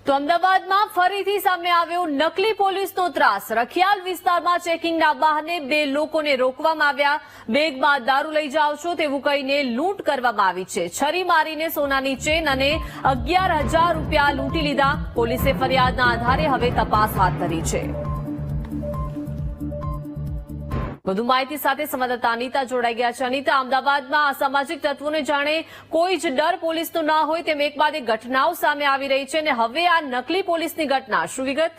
તો અમદાવાદમાં ફરીથી સામે આવ્યો નકલી પોલીસનો ત્રાસ। રખિયાલ વિસ્તારમાં ચેકિંગના બહાને 2 લોકોને રોકવામાં આવ્યા। બેગમાં દારૂ લઈ જાઓ છો તેવું કહીને લૂંટ કરવામાં આવી છે। છરી મારીને સોનાની ચેન અને 11,000 રૂપિયા લૂંટી લીધા। પોલીસે ફરિયાદના આધારે હવે તપાસ હાથ ધરી છે। વધુ માહિતી સાથે સંવાદદાતા અનિતા જોડાઈ ગયા છે। અનિતા, અમદાવાદમાં અસામાજિક તત્વોને જાણે કોઈ જ ડર પોલીસનો ન હોય તેમ એક બાદ એક ઘટનાઓ સામે આવી રહી છે અને હવે આ નકલી પોલીસની ઘટના, શું વિગત?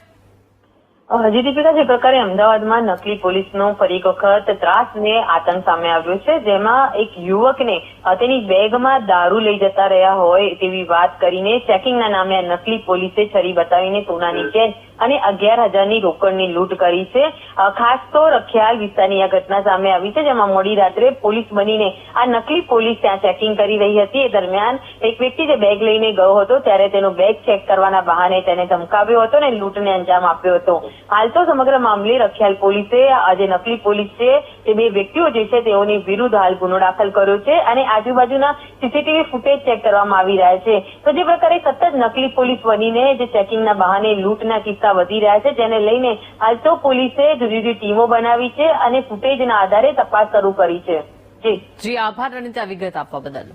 જી દીપિકા, જે પ્રકારે અમદાવાદમાં નકલી પોલીસનો ફરી એક વખત ત્રાસ ને આતંક સામે આવ્યો છે, જેમાં એક યુવકને તેની બેગમાં દારૂ લઈ જતા રહ્યા હોય તેવી વાત કરીને ચેકિંગના નામે નકલી પોલીસે છરી બતાવીને સોનાની ચેન અને 11,000ની રોકડની લૂંટ કરી છે। ખાસ તો રખિયાલ વિસ્તારની આ ઘટના સામે આવી છે, જેમાં મોડી રાત્રે પોલીસ બનીને આ નકલી પોલીસ ત્યાં ચેકિંગ કરી રહી હતી। એ દરમિયાન એક વ્યક્તિ જે બેગ લઈને ગયો હતો ત્યારે તેનો બેગ ચેક કરવાના બહાને તેને ધમકાવ્યો હતો અને લૂંટને અંજામ આપ્યો હતો। હાલ તો સમગ્ર મામલે રખિયાલ પોલીસે જે નકલી પોલીસ છે તે 2 વ્યક્તિઓ જે છે તેઓની વિરુદ્ધ હાલ ગુનો દાખલ કર્યો છે અને આજુબાજુના સીસીટીવી ફૂટેજ ચેક કરવામાં આવી રહ્યા છે। તો જે પ્રકારે સતત નકલી પોલીસ બનીને જે ચેકિંગના બહાને લૂંટના કિસ્સા વધી રહ્યા છે, જેને લઈને હાલ તો પોલીસે જુદી જુદી ટીમો બનાવી છે અને ફૂટેજના આધારે તપાસ શરૂ કરી છે। જી આભાર અનિતા, વિગત આપવા બદલ।